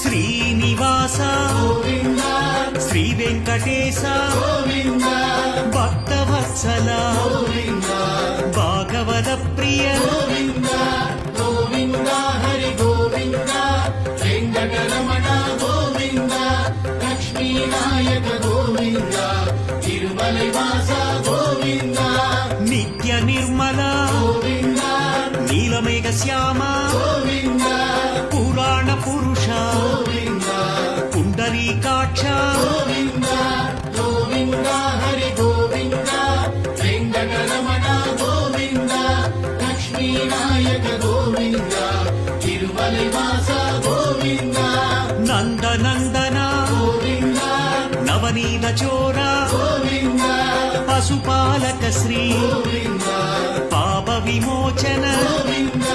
శ్రీనివాస గోవింద శ్రీ వెంకటేశ గోవింద భక్తవత్సల గోవింద భాగవత ప్రియ గోవింద గోవింద హరి గోవింద వెంకటరమణ గోవింద లక్ష్మీనాయక గోవింద తిరుమలైవాస గోవింద నిత్య నిర్మల గోవింద నీలమేఘ శ్యామ గోవింద పురాణ పురుష గోవింద పుండరీకాక్ష గోవింద గోవింద హరి గోవింద వెంకటరమణ గోవింద లక్ష్మీనాయక గోవింద తిరుమలైవాస గోవింద నందనందన గోవింద నవనీత చోర గోవింద పశుపాలక శ్రీ గోవింద పాప విమోచన గోవింద